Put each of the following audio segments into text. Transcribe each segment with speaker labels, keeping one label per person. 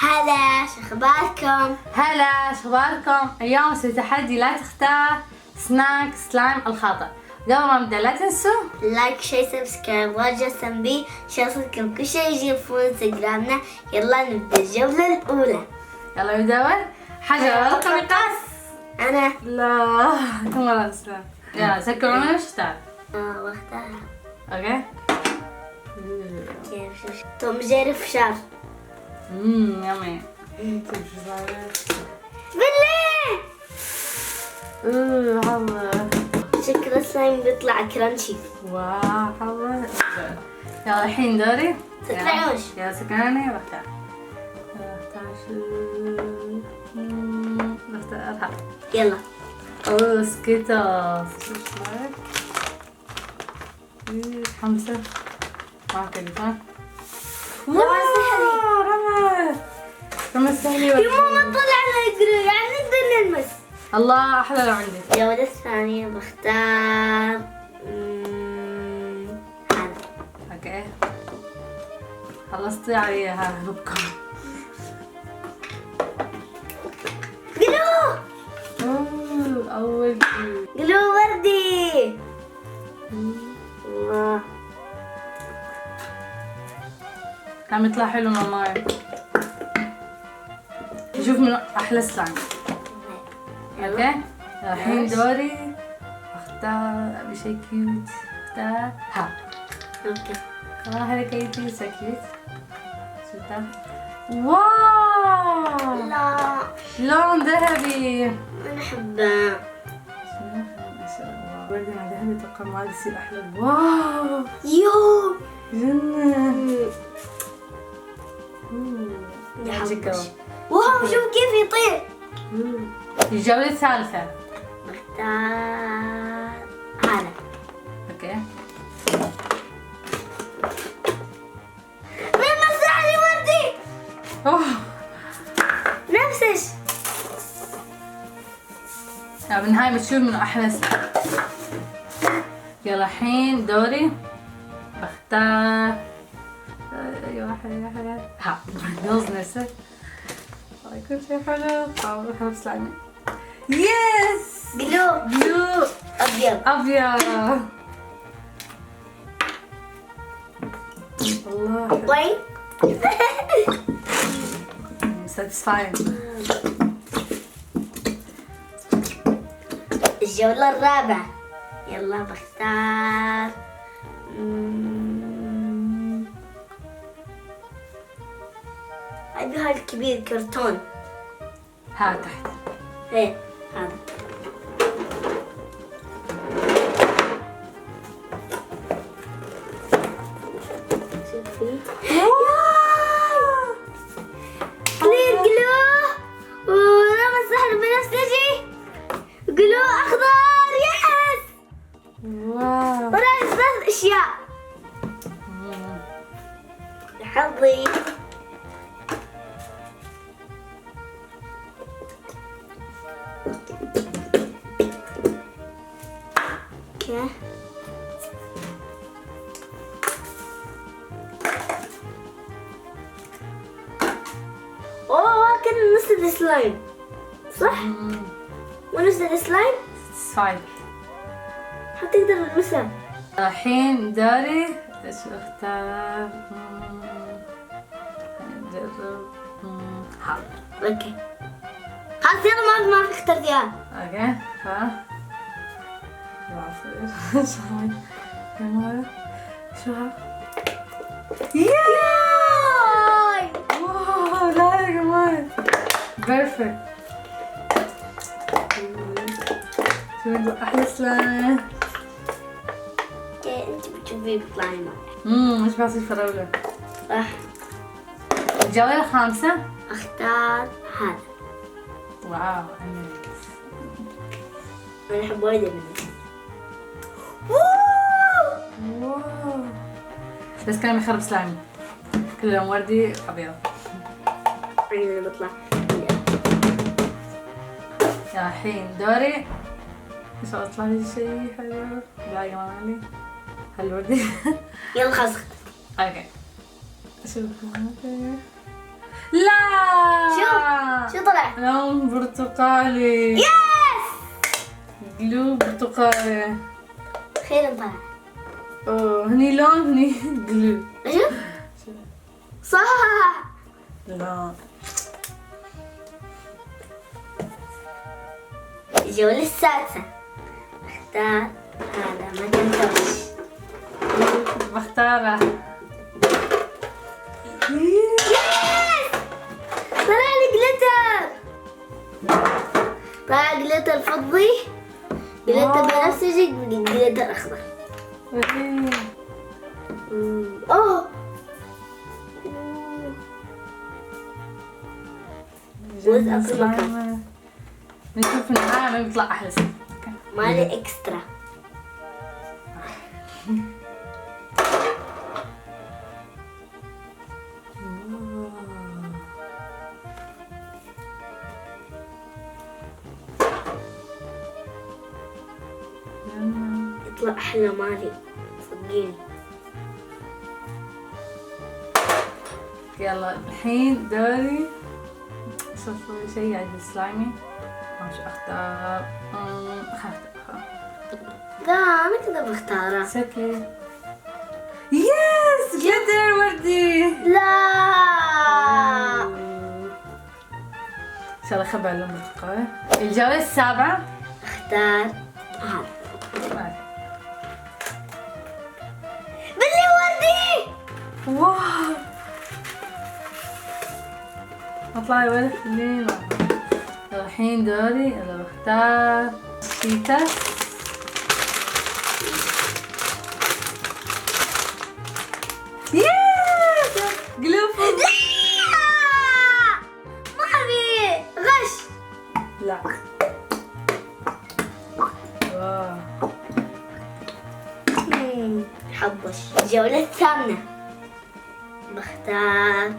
Speaker 1: هلا، شو اخباركم؟
Speaker 2: هلا، شو اخباركم؟ اليوم نسوي تحدي لا تختار سناك سلايم الخاطئ. قبل ما نبدا لا تنسوا
Speaker 1: لايك، شير، سبسكرايب، وجه تنبيه، شغلكم كل شيء يجيبون انستغرامنا. يلا نبدا الجولة الأولى.
Speaker 2: يلا ندور حجر ورقة مقص.
Speaker 1: أنا
Speaker 2: لا كم مرة نسلم. يلا سكروني وش اختار؟
Speaker 1: واختارها.
Speaker 2: اوكي.
Speaker 1: كيف شو توم جيري فشار.
Speaker 2: يمي.
Speaker 1: بالله
Speaker 2: حظ.
Speaker 1: شكل السلايم بيطلع كرانشي.
Speaker 2: واو حظ. يلا الحين دوري.
Speaker 1: سكراني وش؟
Speaker 2: يلا سكروني واختار. اختار شو؟ نختارها.
Speaker 1: يلا
Speaker 2: اوه سكيتلز. ايش رايك؟ متحمسة. معك تليفون؟ رمز سحري
Speaker 1: يا ماما طلعنا يقرا يعني نقدر نلمس.
Speaker 2: الله احلى لو عندي.
Speaker 1: الجولة الثانية بختار هذا.
Speaker 2: اوكي خلصتي عليها هبكم.
Speaker 1: قلو
Speaker 2: اول
Speaker 1: قلو وردي. الله
Speaker 2: عم يطلع حلو من الماي. نشوف من احلى سلايم. اوكي الحين دوري. اختار ابي شيء كيوت. اختار ها.
Speaker 1: اوكي
Speaker 2: حركيتي سكيت. شفتها؟ واو
Speaker 1: لا
Speaker 2: لون ذهبي.
Speaker 1: انا احبه.
Speaker 2: ما شاء الله وردي مع ذهبي اتوقع ما يصير احلى. واو
Speaker 1: يو
Speaker 2: جنة.
Speaker 1: يا
Speaker 2: ماجيكال.
Speaker 1: واو شوف كيف يطير.
Speaker 2: الجولة الثالثة.
Speaker 1: بختار هذا.
Speaker 2: اوكي
Speaker 1: مين مسح لي وردي؟
Speaker 2: اوه
Speaker 1: نفسش.
Speaker 2: بالنهاية بتشوف منه احلى سلايم. يلا الحين دوري. بختار اي واحد ها جوز نفسه. يكون شيء حلو. حلو سلايم. يس
Speaker 1: قلو
Speaker 2: بلو
Speaker 1: ابيض.
Speaker 2: ابيض. الله
Speaker 1: وين؟
Speaker 2: ساتسفاين.
Speaker 1: الجولة الرابعة. يلا بختار ابي هذا الكبير كرتون.
Speaker 2: ها تحت.
Speaker 1: ايه هذا. شوفي كلير قلو ورمز سحر بنفسجي. قلو اخضر. يس
Speaker 2: واو
Speaker 1: ورمز 3 اشياء. حظي. اوكي اوه كان نص السلايم صح؟ ونص السلايم
Speaker 2: ساتسفاين.
Speaker 1: حتقدر تلمسها.
Speaker 2: الحين داري ايش اختار؟ نجرب ها.
Speaker 1: اوكي خلاص يلا ما اخترت اياها.
Speaker 2: اوكي ها شو هاي؟ شو ها؟
Speaker 1: ياي
Speaker 2: واو لا يا جماعة بيرفكت. شو نقول احلى سلايم.
Speaker 1: اوكي انت بتشوفي بيطلعي معي
Speaker 2: مش بعصي فراولة.
Speaker 1: صح.
Speaker 2: الجولة الخامسة.
Speaker 1: اختار هذا.
Speaker 2: واو
Speaker 1: انا احب وايد منه.
Speaker 2: واو بس كان يخرب سلايم. كله وردي ابيض.
Speaker 1: انا بطلع.
Speaker 2: يا الحين دوري. ان شاء الله يطلع لي شيء حلو. لا يا مالي هالوردي.
Speaker 1: يلا خلاص.
Speaker 2: اوكي اشوف. لا
Speaker 1: شو طلع؟
Speaker 2: لون برتقالي.
Speaker 1: يس.
Speaker 2: جلو برتقالي.
Speaker 1: خير طلع.
Speaker 2: اوه هني لون هني جلو.
Speaker 1: شوف. صح.
Speaker 2: لا.
Speaker 1: الجولة السادسة. اختار هذا ما تنسوش.
Speaker 2: بختاره.
Speaker 1: طلع لي جليتر. طلع جليتر فضي، جليتر بنفسجي، جليتر اخضر. اوه
Speaker 2: سلايم. نشوف النهاية ما بيطلع أحلى شيء.
Speaker 1: مالي اكسترا. يطلع احلى مالي صدقيني.
Speaker 2: يلا الحين دوري. شو اسوي شيء عند السلايمي؟ ما شو اختار. اختار.
Speaker 1: لا انا كذا بختاره.
Speaker 2: شكلي. يس جليتر وردي.
Speaker 1: لا
Speaker 2: ان شاء الله خبر اللون برتقالي. الجولة السابعة.
Speaker 1: اختار هذا. باللي وردي.
Speaker 2: واو اطلع لي ولا خليني. الحين دوري. انا بختار شيتا. يس جلوفو.
Speaker 1: لا ما ابي غش.
Speaker 2: لا. واو
Speaker 1: حبش. الجولة الثامنة بختار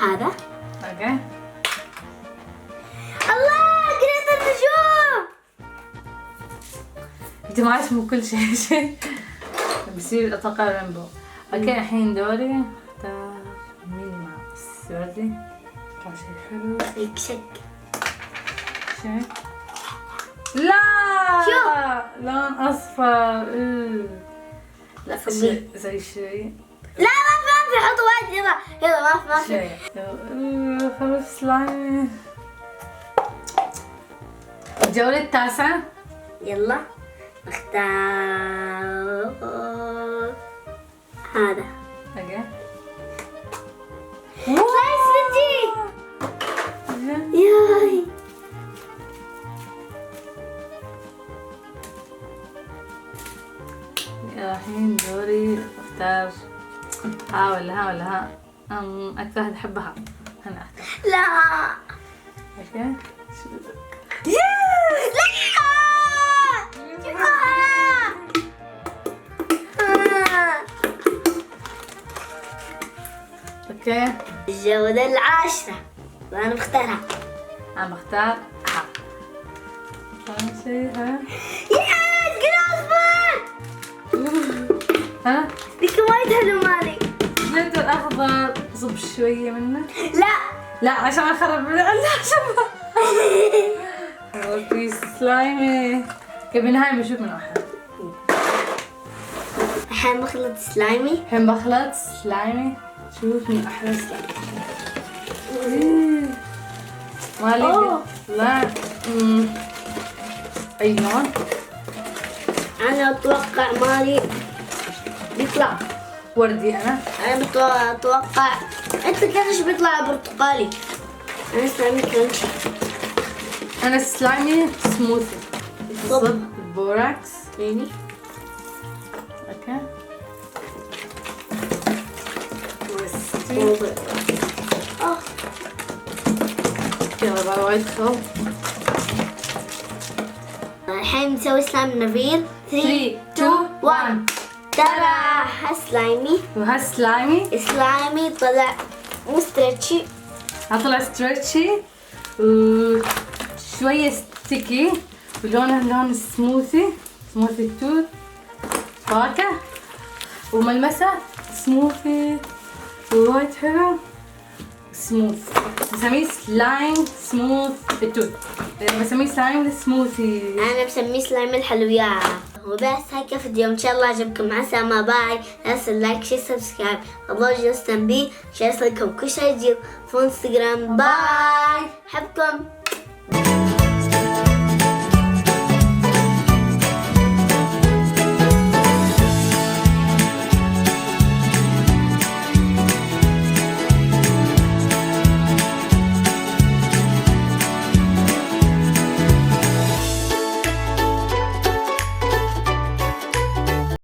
Speaker 1: هذا.
Speaker 2: اوكي.
Speaker 1: الله قريت النجوم.
Speaker 2: انت ما اسمه كل شيء بصير اتوقع رينبو. اوكي الحين دوري. اختار ميني ماوس. وردي. طلع شيء حلو.
Speaker 1: فيك شك.
Speaker 2: شيء. لا
Speaker 1: شوف.
Speaker 2: لون اصفر. لا
Speaker 1: صدق.
Speaker 2: زي شيء.
Speaker 1: لا ما في حط وايد. يلا يلا ما في.
Speaker 2: شيء. خلاص سلايم. الجولة التاسعة.
Speaker 1: يلا اختار هذا.
Speaker 2: اوكي.
Speaker 1: سلايس بنتي. ياي
Speaker 2: الحين دوري اختار ها ولا ها ولا ها. اكثر واحد احبها. انا اختار.
Speaker 1: لا
Speaker 2: اوكي. اوكي.
Speaker 1: الجولة العاشرة وأنا بختارها.
Speaker 2: انا بختار ها. ثاني شيء ها.
Speaker 1: يس جلاسبان.
Speaker 2: ها.
Speaker 1: لك وايد حلو مالي.
Speaker 2: جليتر اخضر. صب شوية منه.
Speaker 1: لا
Speaker 2: لا عشان ما اخرب. لا عشان في سلايمي. اوكي بالنهاية بشوف من واحد.
Speaker 1: الحين بخلط سلايمي.
Speaker 2: الحين بخلط سلايمي. شوف من احلى سلايمي. مالي. لا. اي لون؟
Speaker 1: أنا أتوقع مالي بيطلع
Speaker 2: وردي. انا
Speaker 1: أتوقع أنت كرش بيطلع برتقالي. أنا سلايمي كرنشي.
Speaker 2: انا سلايمي سموثي.
Speaker 1: صب.
Speaker 2: بوراكس.
Speaker 1: يعني
Speaker 2: اوكي. وستي. يلا بقى وايد خل.
Speaker 1: الحين نسوي سلايم نبيل.
Speaker 2: 3 2 1.
Speaker 1: ترى سلايمي.
Speaker 2: وهالسلايمي
Speaker 1: سلايمي طلع مو ستريتشي.
Speaker 2: هطلع ستريتشي وشوية ستيكي ولونه لون سموثي توت فاكهة وملمسه سموثي ووايد حلو. سموث، بسميه سلايم سموث التوت، بسميه سلايم السموثي.
Speaker 1: انا بسميه سلايم الحلويات. وبس هيك فيديو ان شاء الله عجبكم. مع السلامة، باي. لا تنسوا اللايك شير سبسكرايب، ابو جوز تنبيه عشان يصلكم كل شيء جديد في انستغرام. باي، حبكم.